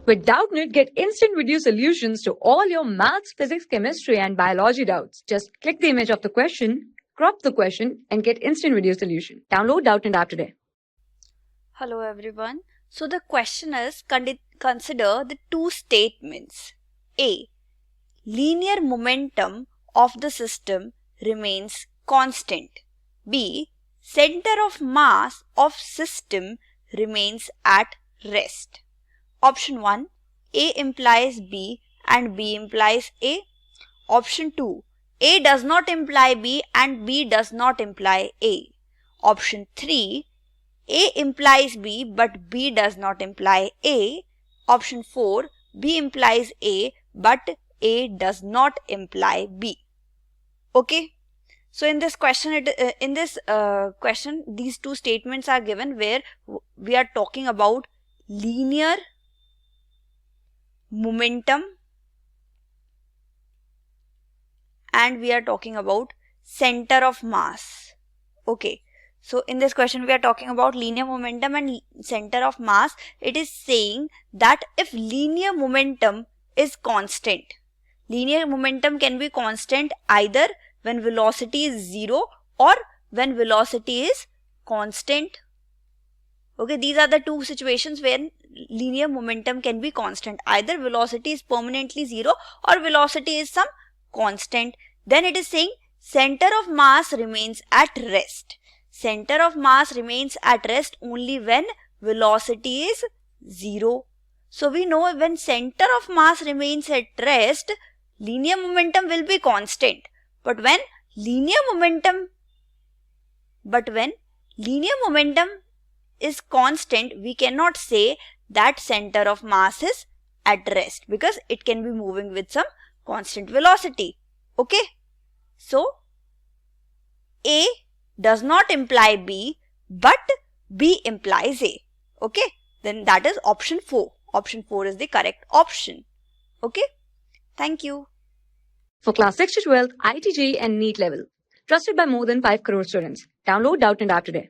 With Doubtnut, get instant video solutions to all your maths, physics, chemistry, and biology doubts. Just click the image of the question, crop the question, and get instant video solution. Download Doubtnut app today. Hello everyone. So the question is, consider the two statements. A. Linear momentum of the system remains constant. B. Center of mass of system remains at rest. Option 1. A implies B and B implies A. Option 2. A does not imply B and B does not imply A. Option 3. A implies B but B does not imply A. Option 4. B implies A but A does not imply B. Okay. So in this question, these two statements are given where we are talking about linear momentum and we are talking about center of mass. Okay. So in this question we are talking about linear momentum and center of mass. It is saying that if linear momentum is constant, linear momentum can be constant either when velocity is 0 or when velocity is constant. Okay, these are the two situations where linear momentum can be constant. Either velocity is permanently 0 or velocity is some constant. Then it is saying center of mass remains at rest. Center of mass remains at rest only when velocity is 0. So we know when center of mass remains at rest, linear momentum will be constant. But when linear momentum is constant, we cannot say that center of mass is at rest because it can be moving with some constant velocity. Okay. So A does not imply B but B implies A. Okay. Then that is option 4. Option 4 is the correct option. Okay. Thank you. For class 6 to 12, IIT JEE and NEET level. Trusted by more than 5 crore students. Download Doubtnut app today.